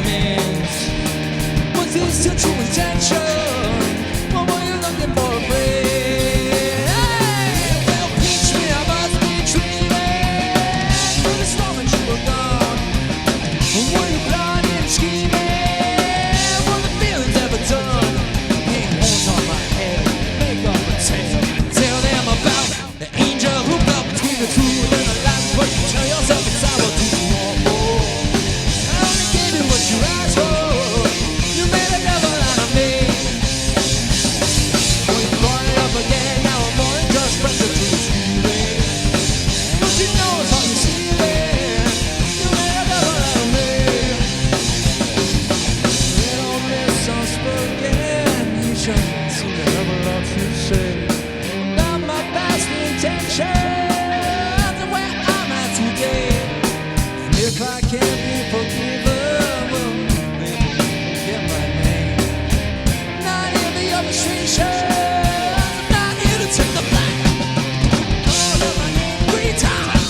means. Was this your true intention? Or were you looking for a friend? Hey, well, teach me I must be dreaming. For this moment you were gone. Were you blind and scheming? Were the feelings ever done? Hang horns on my head, make up a tale. Tell them about the angel who fell between the truth and the lies. But you tell yourself it's sour, do you want more? I only gave you what you asked for. You made a devil out of me. Well, you brought it up again, now I'm more than just pressure to the ceiling. Don't you know it's all you're stealing? You made a devil out of me. Little miss unspoken, you just seem to have a lot to say about my past intentions and where I'm at today. And if I can't be forgiven, well, maybe forget my name. Not here the illustration, not here to take the blame. Call up my name 3 times.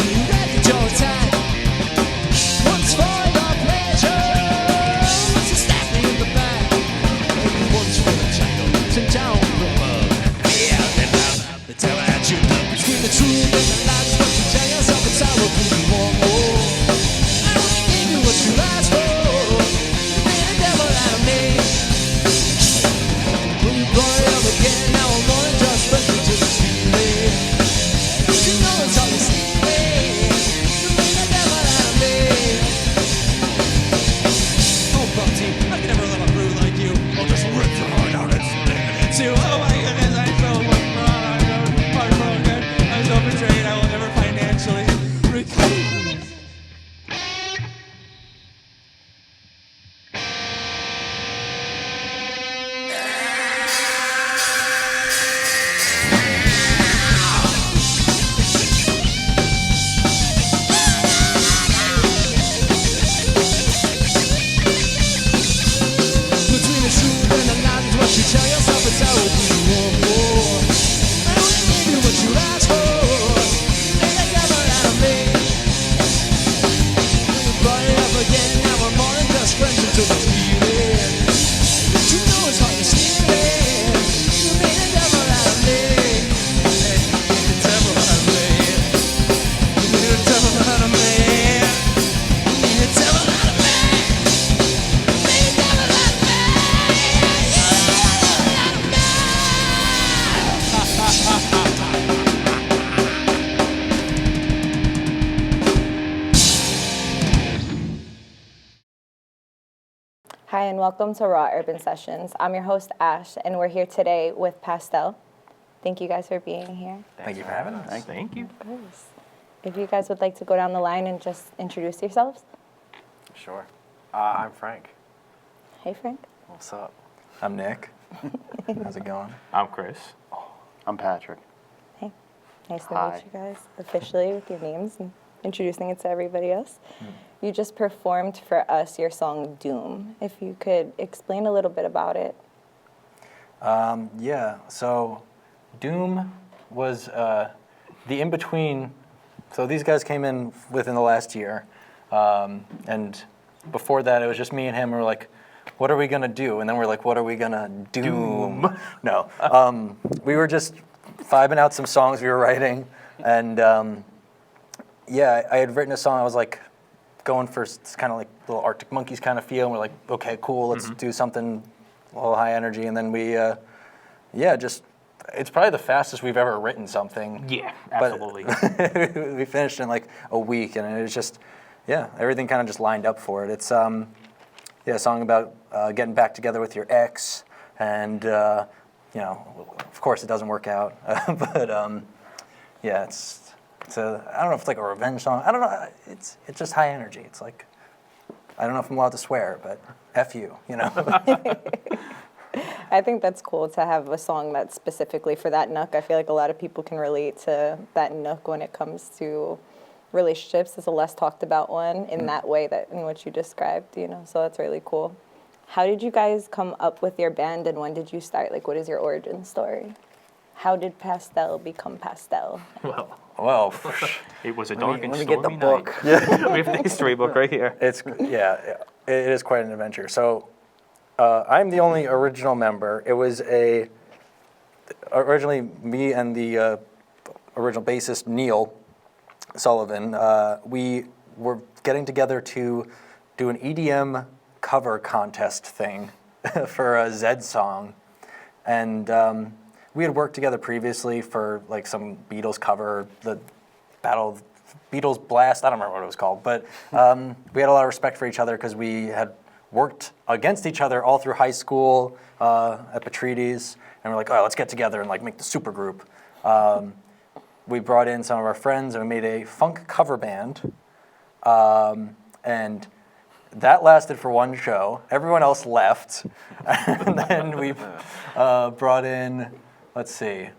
You read your time. Once for your pleasure, once you stab me in the back, maybe once for the title, sent down from above. Yeah, they tell me that you love between the truth and the lies, but you tell yourself it's sour, do you want more? I only gave you what you asked for. You made a devil out of me. When you brought it up again, now I'm more than just pressure to the ceiling. Don't you know it's all you're stealing? You made a devil out of me. Oh, Bugsy, I can never love a brew like you. I'll just rip your heart out and stick it into. Oh my goodness, I'm so heartbroken. I'm so betrayed. I will never financially recover. Between the truth and the lies is what you tell yourself it's how do you want more? I only gave you what you asked for. You made a devil out of me. When you brought it up again, now I'm more than just pressure to the ceiling. Don't you know it's all you're stealing? You made a devil out of me. Hey, you made a devil out of me. You made a devil out of me. You made a devil out of me. You made a devil out of me. Hi, and welcome to Raw Urban Sessions. I'm your host, Ash, and we're here today with Pastel. Thank you guys for being here. Thank you for having us. Thank you. Of course. If you guys would like to go down the line and just introduce yourselves. Sure. I'm Frank. Hey, Frank. What's up? I'm Nick. How's it going? I'm Chris. I'm Patrick. Hey. Nice to Hi. meet you guys officially with your names and introducing it to everybody else. You just performed for us your song Doom. If you could explain a little bit about it. Yeah, so Doom was the in-between. So these guys came in within the last year. And before that, it was just me and him. We were like, what are we going to do? And then we're like, what are we going to doom? No. We were just vibing out some songs we were writing. And yeah, I had written a song. I was like going for kind of like little Arctic Monkeys kind of feel. And we're like, okay, cool. Let's do something a little high energy. And then we, yeah, just, it's probably the fastest we've ever written something. Yeah, But absolutely. we finished in like a week, and it was just, yeah, everything kind of just lined up for it. It's yeah, a song about getting back together with your ex, and you know, of course it doesn't work out, but yeah, it's a, I don't know if it's like a revenge song. I don't know. It's just high energy. It's like, I don't know if I'm allowed to swear, but F you, you know. I think that's cool to have a song that's specifically for that nook. I feel like a lot of people can relate to that nook when it comes to relationships. It's a less talked about one in that way that in what you described, you know, so that's really cool. How did you guys come up with your band, and when did you start? Like, what is your origin story? How did Pastel become Pastel? Well, Well, It was a dark and Let me stormy get the night. book. We have the history book right here. it is quite an adventure. So I'm the only original member. It was originally me and the original bassist, Neil Sullivan. We were getting together to do an EDM cover contest thing for a Zed song. And we had worked together previously for like some Beatles cover, the Beatles Blast, I don't remember what it was called, but we had a lot of respect for each other because we had worked against each other all through high school at Petrides, and we're like, oh, let's get together and like make the super group. We brought in some of our friends and we made a funk cover band, and that lasted for one show. Everyone else left, and then we brought in, let's see,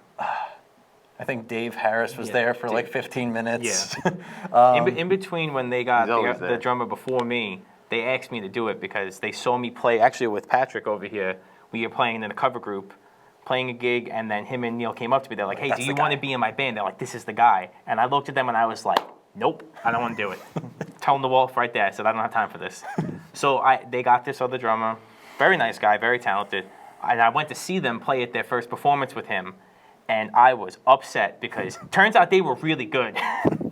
I think Dave Harris was there for like 15 minutes. Yeah. In between when they got He's always the there. drummer before me, they asked me to do it because they saw me play, actually with Patrick over here, we were playing in a cover group, playing a gig, and then him and Neil came up to me. They're like, hey, That's do the you want to guy. be in my band? They're like, this is the guy. And I looked at them and I was like, nope, I don't want to do it. Tell them the wolf right there. I said, I don't have time for this. So they got this other drummer, very nice guy, very talented. And I went to see them play at their first performance with him. And I was upset because turns out they were really good.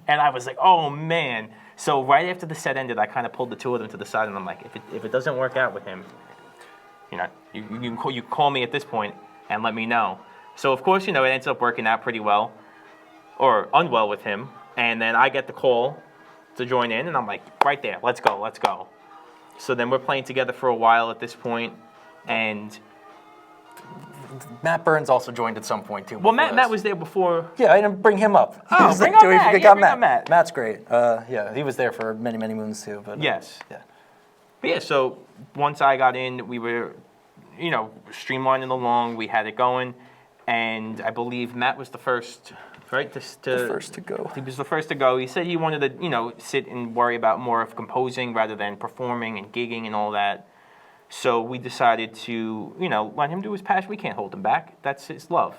And I was like, oh, man. So right after the set ended, I kind of pulled the two of them to the side, and I'm like, if it doesn't work out with him, you know, you call me at this point and let me know. So, of course, you know, it ends up working out pretty well, or unwell with him. And then I get the call to join in, and I'm like, right there, let's go, let's go. So then we're playing together for a while at this point, and... Matt Burns also joined at some point too. Well, before Matt this. was there before. Yeah, I didn't bring him up. Oh, He's bring like, on dude, Matt. you Yeah, got bring on Matt. Matt's great. Yeah, he was there for many, many moons too. But Yes. yeah. But yeah, so once I got in, we were, you know, streamlining along. We had it going, and I believe Matt was the first, right? The first to go. He was the first to go. He said he wanted to, you know, sit and worry about more of composing rather than performing and gigging and all that. So we decided to, you know, let him do his passion. We can't hold him back. That's his love.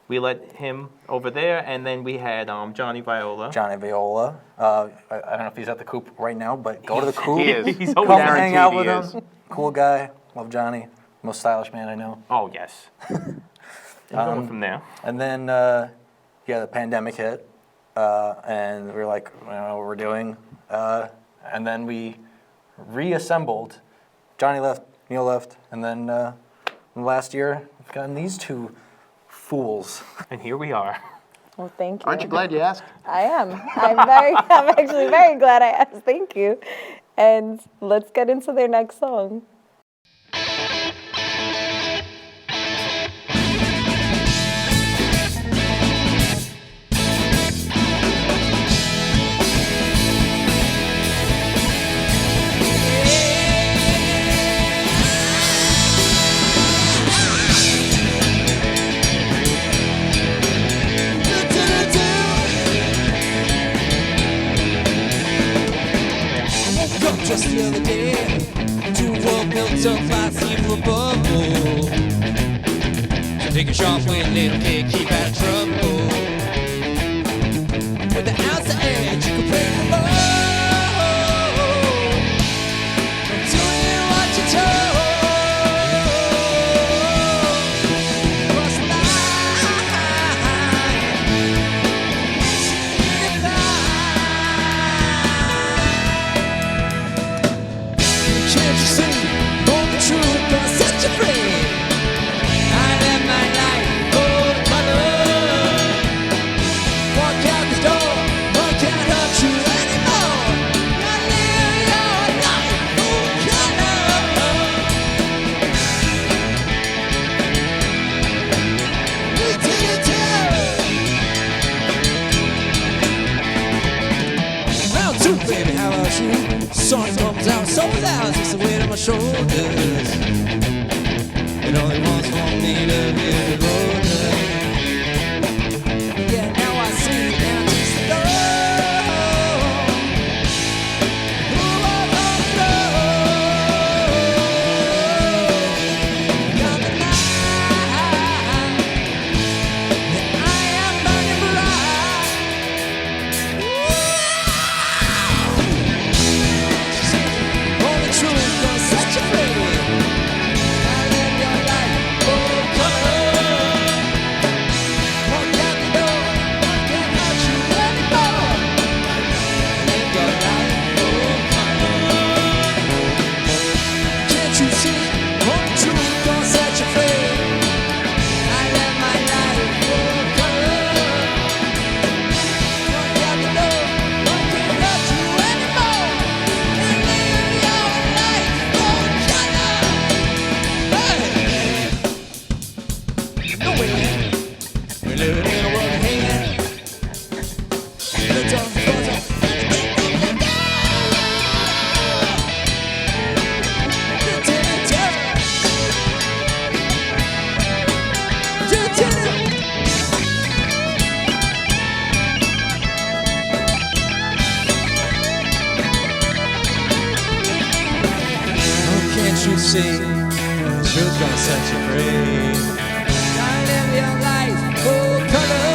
We let him over there, and then we had Johnny Viola. Johnny Viola. I don't know if he's at the Coop right now, but go to the Coop. He is. He's Come always hang out with Guaranteed he him. Cool guy. Love Johnny. Most stylish man I know. Oh, yes. And going from there. And then, the pandemic hit, and we were like, I don't know what we're doing. And then we reassembled. Johnny left, Neil left, and then last year, we've gotten these two fools. And here we are. Well, thank you. Aren't you glad you asked? I am. I'm actually very glad I asked. Thank you. And let's get into their next song. Just the other day, 2 world built up by zero bubble. So take a sharp way, little kid, keep out of trouble. With the ounce of edge, you can break the mold. I'm doing what you're told. Cross the line, see the can't you see, all the truth gonna set you free. I live my life for the color. Walk out the door, no one can't hurt you anymore. I live your life for color. We did it too. Round 2, baby, how about you? Sun comes out so loud, takes the weight on my shoulders. It only wants for me to be the roller. Yeah, now I see, now I taste the gold. Ooh, oh, oh, oh. Got the night, and I am burning bright. you see, the truth gonna set you free. Gotta live your life full color.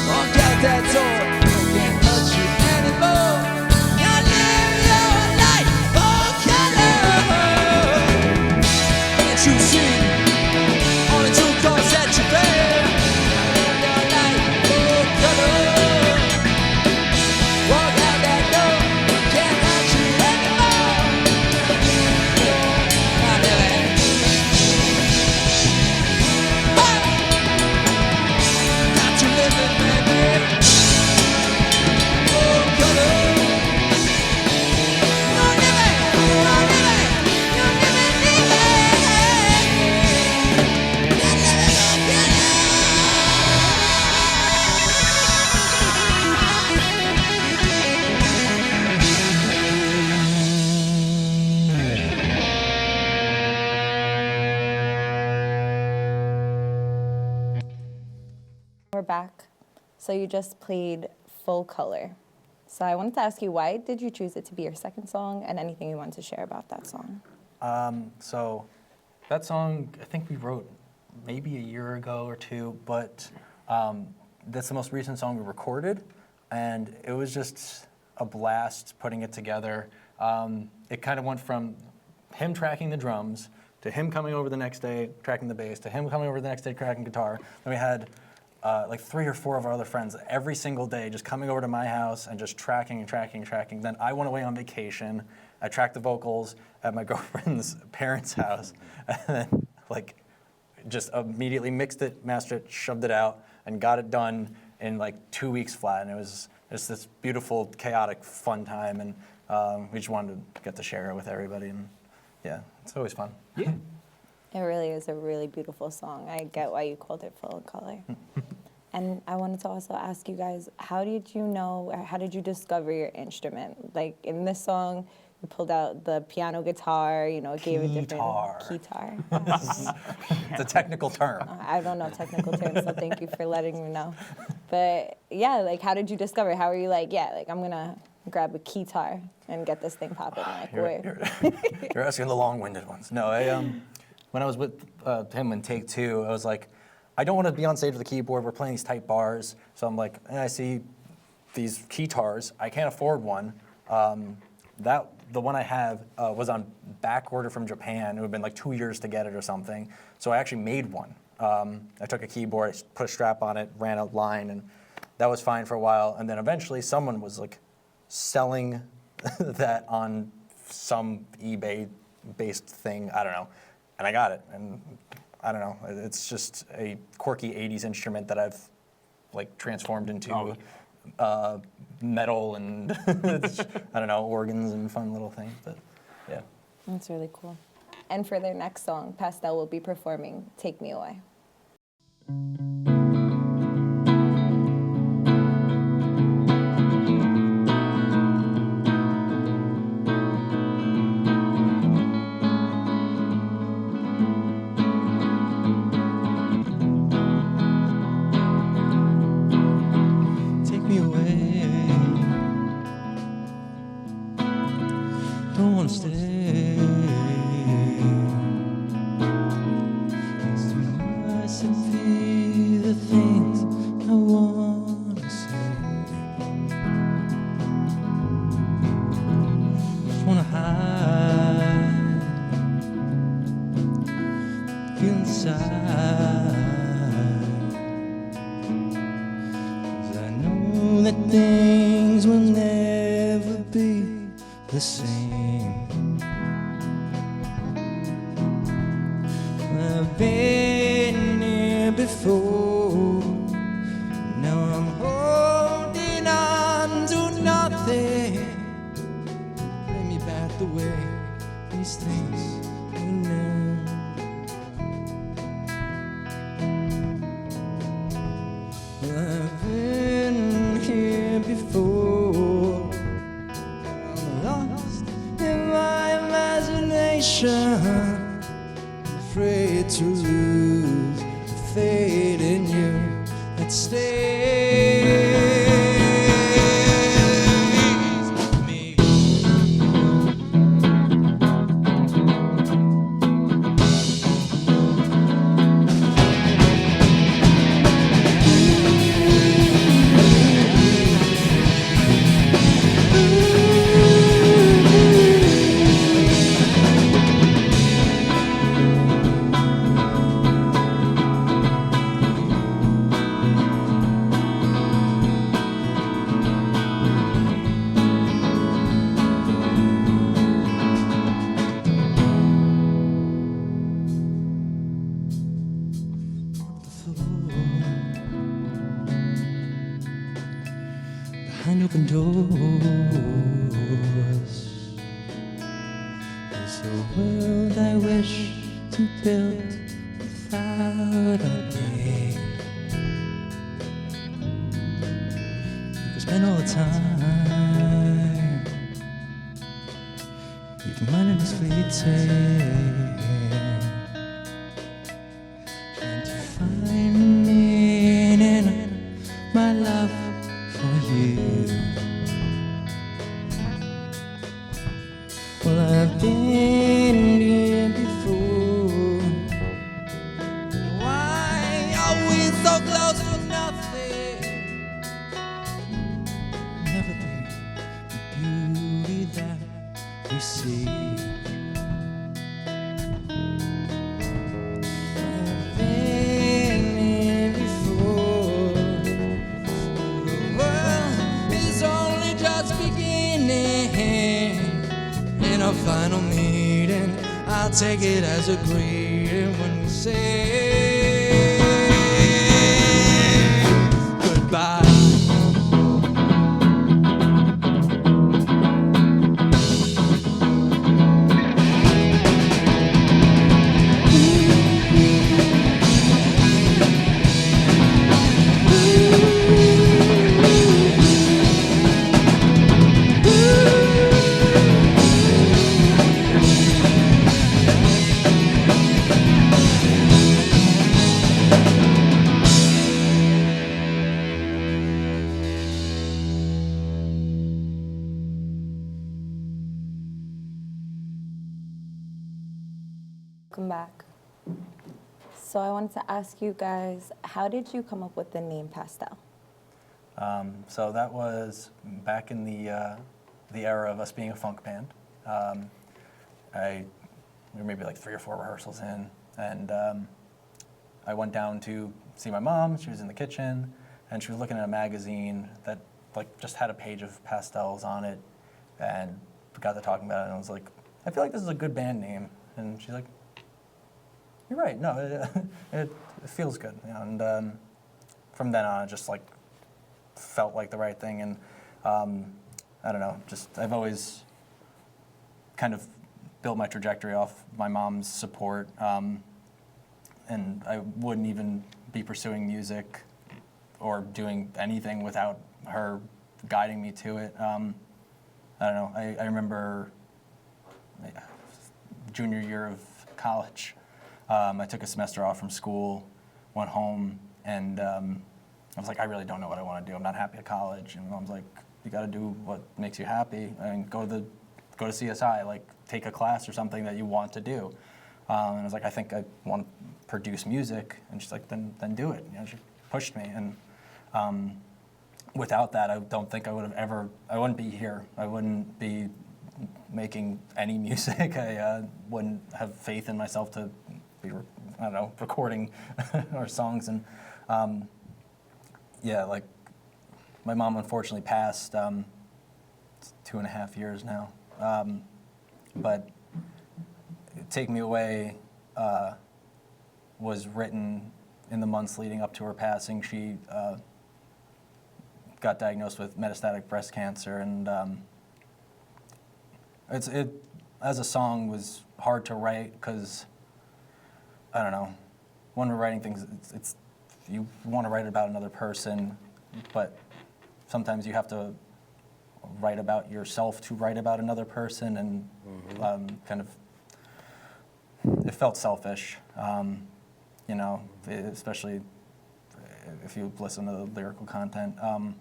Walk out that door, no can't hurt you anymore. Gotta live your life full color. Can't you see, only truth gonna set you free. Gotta live your life full color. Walk out that door, no can't hurt you anymore. Gotta live it. Got to live it, baby. Full color. You'll live it, you'll live it, you'll live it, live it. You'll live it, you'll live it. We're back. So you just played Full Color. So I wanted to ask you, why did you choose it to be your second song, and anything you want to share about that song? So that song, I think we wrote maybe a year ago or two, but that's the most recent song we recorded, and it was just a blast putting it together. It kind of went from him tracking the drums, to him coming over the next day tracking the bass, to him coming over the next day tracking guitar. Then we had like 3 or 4 of our other friends every single day just coming over to my house and just tracking and tracking and tracking. Then I went away on vacation. I tracked the vocals at my girlfriend's parents' house, and then like just immediately mixed it, mastered it, shoved it out, and got it done in like 2 weeks flat. And it was just this beautiful, chaotic, fun time, and we just wanted to get to share it with everybody. And yeah, it's always fun. Yeah. It really is a really beautiful song. I get why you called it Full Color. And I wanted to also ask you guys, how did you know, or how did you discover your instrument? Like in this song, you pulled out the piano guitar, you know, it gave it different... Keytar. It's a technical term. I don't know technical terms, so thank you for letting me know. But yeah, like how did you discover? How were you like, yeah, like I'm gonna grab a keytar and get this thing popping? Like, You're asking the long-winded ones. No, when I was with him in Take Two, I was like, I don't want to be on stage with a keyboard. We're playing these tight bars. So I'm like, I see these keytars. I can't afford one. The one I have was on back order from Japan. It would have been like 2 years to get it or something. So I actually made one. I took a keyboard, I put a strap on it, ran a line, and that was fine for a while. And then eventually someone was like selling that on some eBay-based thing. I don't know. And I got it. And I don't know. It's just a quirky 80s instrument that I've like transformed into metal and I don't know, organs and fun little things. But yeah. That's really cool. And for their next song, Pastel will be performing Take Me Away. Take me away. Don't wanna stay. It's too much to be the things I wanna say. Just wanna hide, feel inside. 'Cause I know that things will never be the same. I've been here before. Now I'm holding on to nothing. Bring me back the way these things we know. I've been here before. I'm lost in my imagination, afraid to lose the faith in you that stays with me. world I wish to build without a name. We spend all the time, even when it is fleeting, trying to find meaning in my love for you. Well, I've been here before. Why are we so close to nothing? Never be the beauty that we see. I've been here before. The world is only just beginning. In our final meeting, I'll take it as a greeting when we say goodbye. Welcome back. So I wanted to ask you guys, how did you come up with the name Pastel? So that was back in the era of us being a funk band. We were maybe like 3 or 4 rehearsals in, and I went down to see my mom. She was in the kitchen, and she was looking at a magazine that like just had a page of pastels on it, and we got to talking about it, and I was like, I feel like this is a good band name. And she's like, you're right. No, it feels good. You know, and from then on, it just like felt like the right thing. And I don't know, just I've always kind of built my trajectory off my mom's support, and I wouldn't even be pursuing music or doing anything without her guiding me to it. I don't know. I remember junior year of college. I took a semester off from school, went home, and I was like, I really don't know what I want to do. I'm not happy at college. And Mom's like, you got to do what makes you happy, and go to CSI, like take a class or something that you want to do. And I was like, I think I want to produce music. And she's like, then do it. You know, she pushed me, and without that, I don't think I would have ever. I wouldn't be here. I wouldn't be making any music. I wouldn't have faith in myself to be, I don't know, recording our songs. And yeah, like my mom unfortunately passed. It's 2.5 years now. But Take Me Away was written in the months leading up to her passing. She got diagnosed with metastatic breast cancer, and it as a song was hard to write because I don't know, when we're writing things, it's you want to write about another person, but sometimes you have to write about yourself to write about another person, and kind of it felt selfish, you know, especially if you listen to the lyrical content, and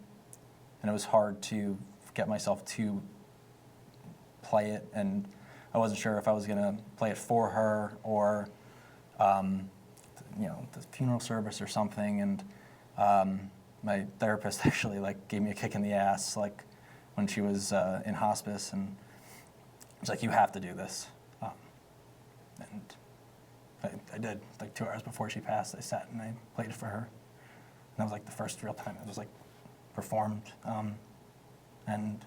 it was hard to get myself to play it, and I wasn't sure if I was going to play it for her or, you know, the funeral service or something. And my therapist actually like gave me a kick in the ass, like when she was in hospice, and she's like, "You have to do this." And I did. Like 2 hours before she passed, I sat and I played it for her, and that was like the first real time it was like performed. And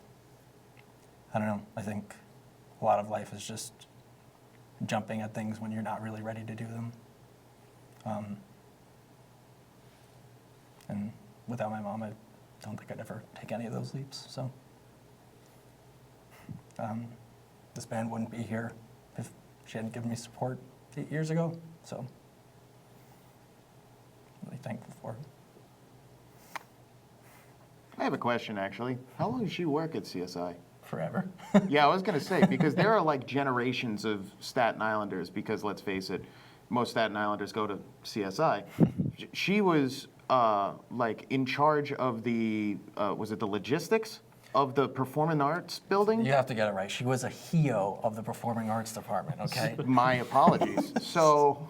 I don't know, I think a lot of life is just jumping at things when you're not really ready to do them. And without my mom, I don't think I'd ever take any of those leaps. So this band wouldn't be here if she hadn't given me support 8 years ago. So I'm really thankful for her. I have a question, actually. How long did she work at CSI? Forever. Yeah, I was going to say, because there are like generations of Staten Islanders, because let's face it, most Staten Islanders go to CSI. She was like in charge of the, was it the logistics of the Performing Arts building? You have to get it right. She was a HEO of the Performing Arts Department, okay? My apologies. So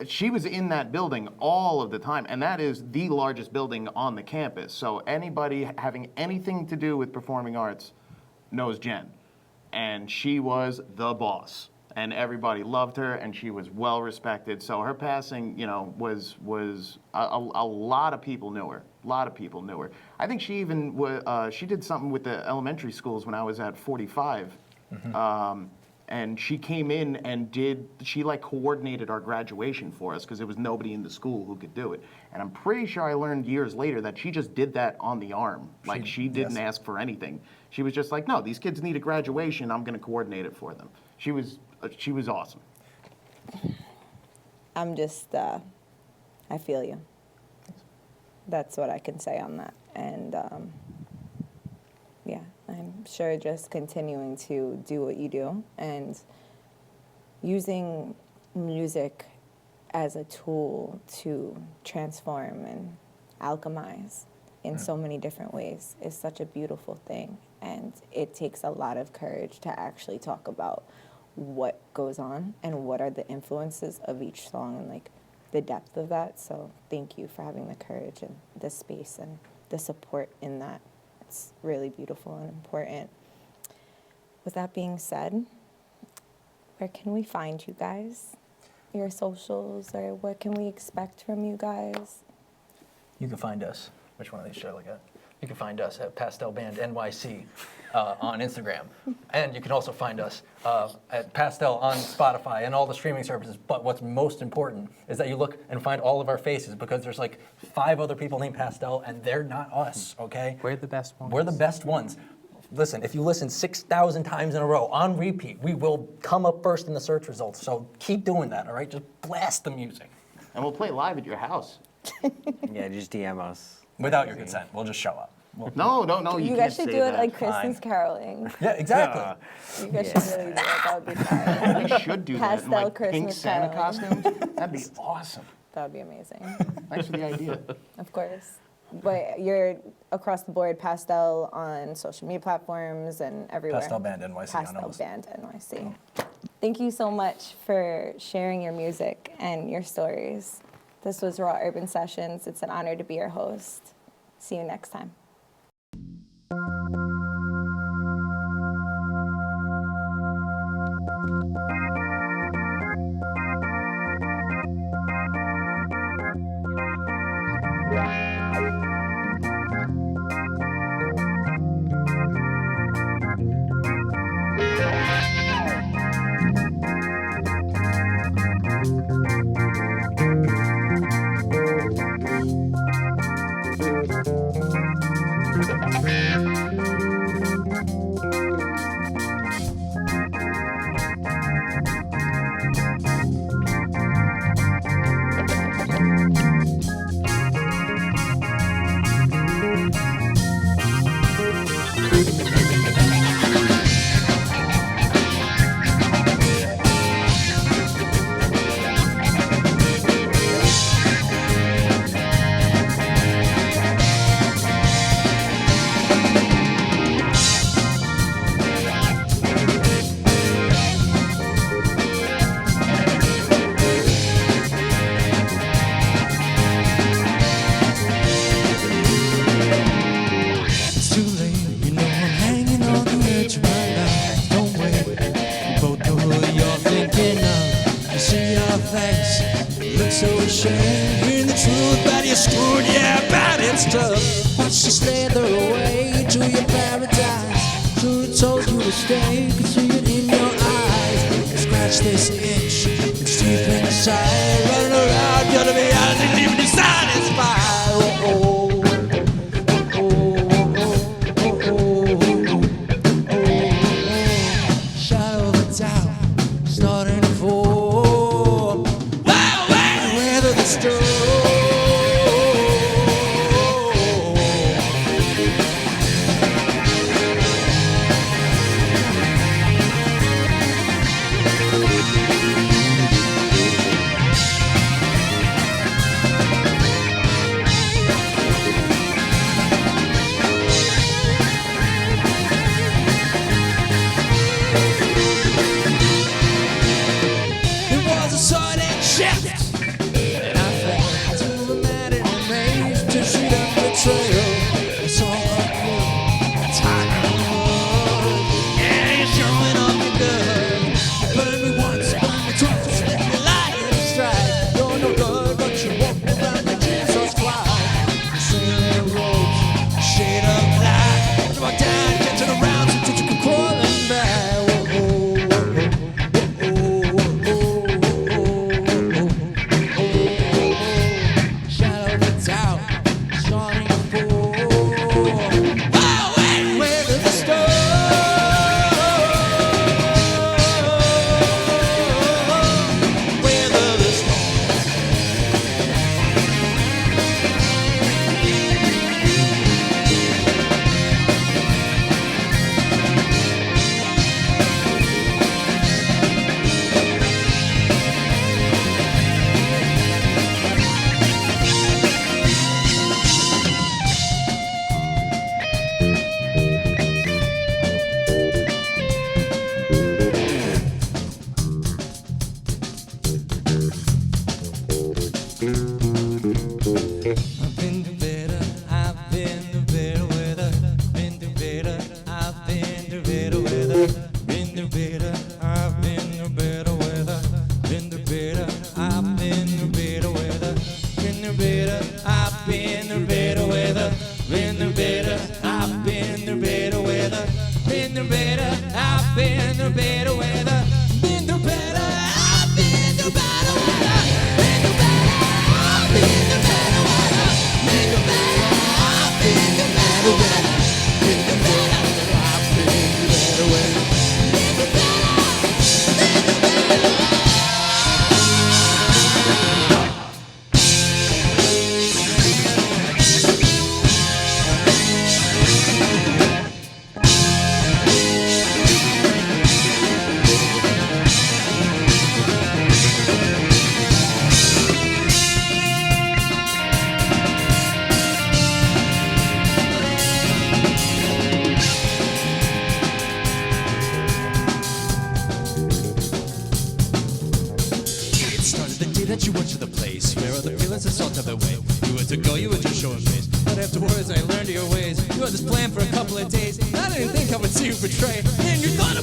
she was in that building all of the time, and that is the largest building on the campus. So anybody having anything to do with performing arts knows Jen. And she was the boss. And everybody loved her, and she was well respected. So her passing, you know, was a lot of people knew her. A lot of people knew her. I think she even she did something with the elementary schools when I was at 45. And she came in and she like coordinated our graduation for us because there was nobody in the school who could do it. And I'm pretty sure I learned years later that she just did that on the arm. Like she didn't ask for anything. She was just like, no, these kids need a graduation. I'm going to coordinate it for them. She was awesome. I'm just, I feel you. That's what I can say on that. And yeah, I'm sure just continuing to do what you do and using music as a tool to transform and alchemize in so many different ways is such a beautiful thing. And it takes a lot of courage to actually talk about what goes on and what are the influences of each song and like the depth of that. So thank you for having the courage and the space and the support in that. It's really beautiful and important. With that being said, where can we find you guys? Your socials, or what can we expect from you guys? You can find us. Which one of these should I look at? You can find us at Pastel Band NYC on Instagram. And you can also find us at Pastel on Spotify and all the streaming services. But what's most important is that you look and find all of our faces, because there's like 5 other people named Pastel and they're not us, okay? We're the best ones. We're the best ones. Listen, if you listen 6,000 times in a row on repeat, we will come up first in the search results. So keep doing that, all right? Just blast the music. And we'll play live at your house. Yeah, just DM us. Without your consent, we'll just show up. No, You can't guys should say do it that. like Christmas caroling. Yeah, exactly. You guys should really do it. That would be fun. We should do that in Pastel like pink Christmas Santa caroling. costumes. That'd be awesome. That would be amazing. Thanks for the idea. Of course. But you're across the board Pastel on social media platforms and everywhere. Pastel Band NYC on Pastel those. Band NYC. Thank you so much for sharing your music and your stories. This was Raw Urban Sessions. It's an honor to be your host. See you next time. It's too late, you know I'm hanging on the edge of my life. Don't wait, we both know who you're thinking of. I see your face, you look so ashamed. Hearing the truth about your school, yeah, about it's tough. Once you slither away to your paradise, should have told you to stay, could see it in your eyes. You scratch this itch, it's deep inside, running around, gonna be honest and leaving you satisfied. Shadow of a doubt, better, I've been the better weather. Been the better, I've been the better weather. Been the better, I've been the better weather. Been the better, I've been the better weather. Been the better, I've been the better weather. Been the better, I've been the better weather. Been the better, I've been the better weather. Been the better, I've been the better weather. Been the better, I've been the better weather. Been the better, been the better. It started the day that you went to the place where all the feelings had salt their way. You were to go, you were just showing face. But afterwards I learned your ways. You had this plan for a couple of days. I didn't think I would see you betray. And you thought